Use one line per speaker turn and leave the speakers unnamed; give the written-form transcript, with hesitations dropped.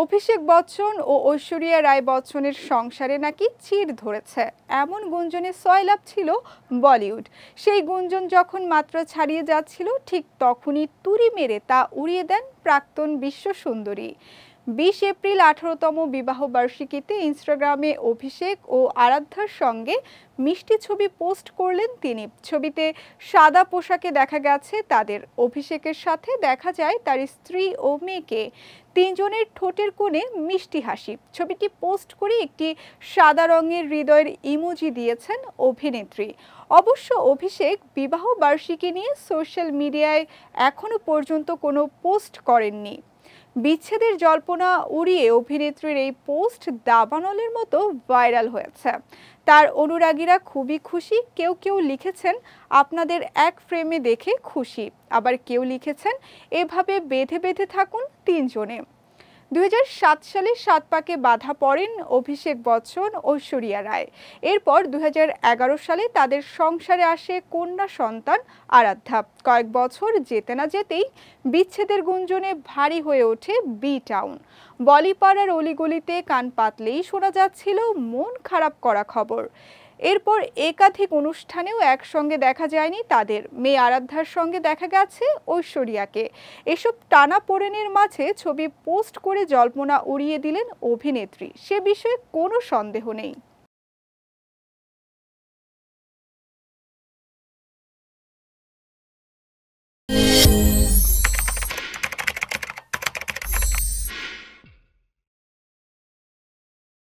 অভিষেক বচ্চন ও ঐশ্বরিয়া রায় বচ্চনের সংসারে নাকি চিড় ধরেছে এমন গুঞ্জনে সয়লাব ছিল বলিউড। সেই গুঞ্জন যখন মাত্রা ছাড়িয়ে যাচ্ছিল ঠিক তখনই তুড়ি মেরে তা উড়িয়ে দেন প্রাক্তন বিশ্ব সুন্দরী। 20 এপ্রিল 18তম বিবাহ বার্ষিকীতে ইনস্টাগ্রামে অভিষেক ও আরাধ্যার সঙ্গে মিষ্টি ছবি পোস্ট করলেন তিনি। ছবিতে সাদা পোশাকে দেখা গেছে তাদের। অভিষেকের সাথে দেখা যায় তার স্ত্রী ও মেয়েকে। তিনজনের ঠোঁটের কোণে মিষ্টি হাসি। ছবিটি পোস্ট করে একটি সাদা রঙের হৃদয়ের ইমোজি দিয়েছেন অভিনেত্রী। অবশ্য অভিষেক বিবাহ বার্ষিকী নিয়ে সোশ্যাল মিডিয়ায় এখনো পর্যন্ত কোনো পোস্ট করেননি। বিচ্ছেদের জল্পনা উড়িয়ে অভিনেত্রীর এই পোস্ট দাবানলের মতো ভাইরাল হয়েছে। তার অনুরাগীরা খুবই খুশি। কেউ কেউ লিখেছেন আপনাদের এক ফ্রেমে দেখে খুশি, আবার কেউ লিখেছেন এভাবে বেঁধে বেঁধে থাকুন তিনজনে। 2007 সালে 7 পাকে বাধা পড়েন অভিষেক বচ্চন ঐশ্বরিয়া রায়। এরপর 2011 সালে তাদের সংসারে আসে কন্যা সন্তান আরাধ্যা। কয়েক বছর যেতে না যেতেই বিচ্ছেদের গুঞ্জনে ভারী হয়ে ওঠে বি টাউন। বলিপাড়ার অলিগলিতে কান পাতলেই শোনা যাচ্ছিল মন খারাপ করা খবর। এরপর একাধিক অনুষ্ঠানেও একসঙ্গে দেখা যায়নি তাদের। মেয়ে আরাধ্যার সঙ্গে দেখা গেছে ঐশ্বরিয়াকে। এসব টানাপোড়েনের মাঝে ছবি পোস্ট করে জল্পনা উড়িয়ে দিলেন অভিনেত্রী। সে বিষয়ে কোনো সন্দেহ নেই।